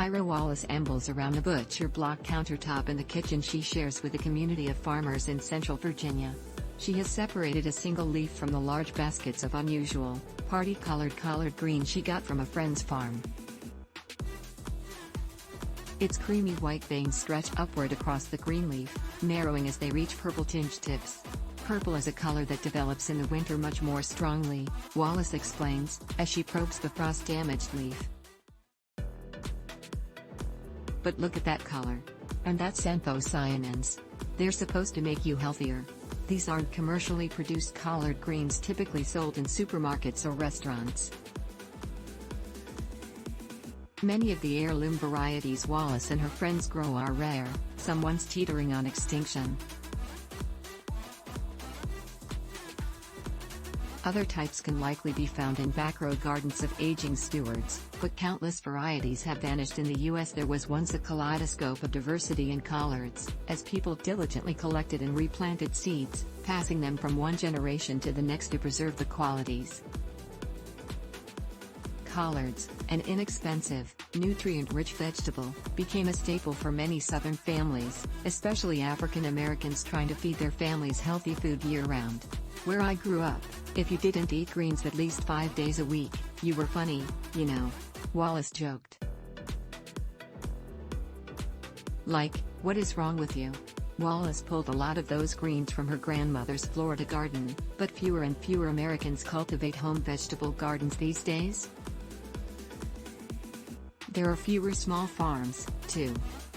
Ira Wallace ambles around the butcher block countertop in the kitchen she shares with a community of farmers in central Virginia. She has separated a single leaf from the large baskets of unusual, parti-colored collard green she got from a friend's farm. Its creamy white veins stretch upward across the green leaf, narrowing as they reach purple-tinged tips. Purple is a color that develops in the winter much more strongly, Wallace explains, as she probes the frost-damaged leaf. But look at that color. And that's anthocyanins. They're supposed to make you healthier. These aren't commercially produced collard greens typically sold in supermarkets or restaurants. Many of the heirloom varieties Wallace and her friends grow are rare, some once teetering on extinction. Other types can likely be found in backroad gardens of aging stewards, but countless varieties have vanished in the U.S. There was once a kaleidoscope of diversity in collards, as people diligently collected and replanted seeds, passing them from one generation to the next to preserve the qualities. Collards, an inexpensive, nutrient-rich vegetable, became a staple for many Southern families, especially African Americans trying to feed their families healthy food year-round. Where I grew up, if you didn't eat greens at least 5 days a week, you were funny, you know. Wallace joked. Like, what is wrong with you? Wallace pulled a lot of those greens from her grandmother's Florida garden, but fewer and fewer Americans cultivate home vegetable gardens these days. There are fewer small farms, too.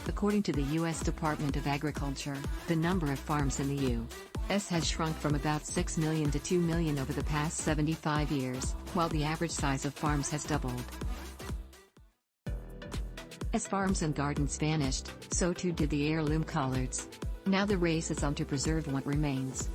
According to the U.S. Department of Agriculture, the number of farms in the U.S. has shrunk from about 6 million to 2 million over the past 75 years, while the average size of farms has doubled. As farms and gardens vanished, so too did the heirloom collards. Now the race is on to preserve what remains.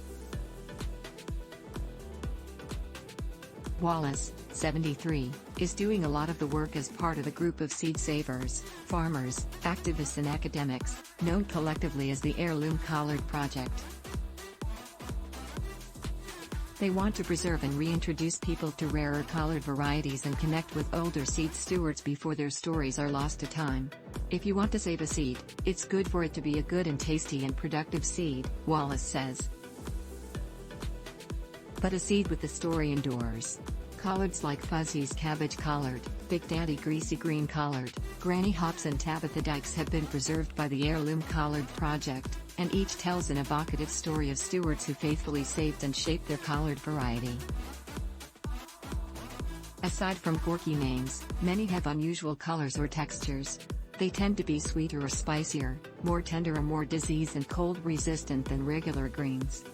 Wallace, 73, is doing a lot of the work as part of a group of seed savers, farmers, activists and academics, known collectively as the Heirloom Collard Project. They want to preserve and reintroduce people to rarer collard varieties and connect with older seed stewards before their stories are lost to time. If you want to save a seed, it's good for it to be a good and tasty and productive seed, Wallace says. But a seed with the story endures. Collards like Fuzzy's Cabbage Collard, Big Daddy Greasy Green Collard, Granny Hobbs and Tabitha Dykes have been preserved by the Heirloom Collard Project, and each tells an evocative story of stewards who faithfully saved and shaped their collard variety. Aside from quirky names, many have unusual colors or textures. They tend to be sweeter or spicier, more tender or more disease and cold resistant than regular greens.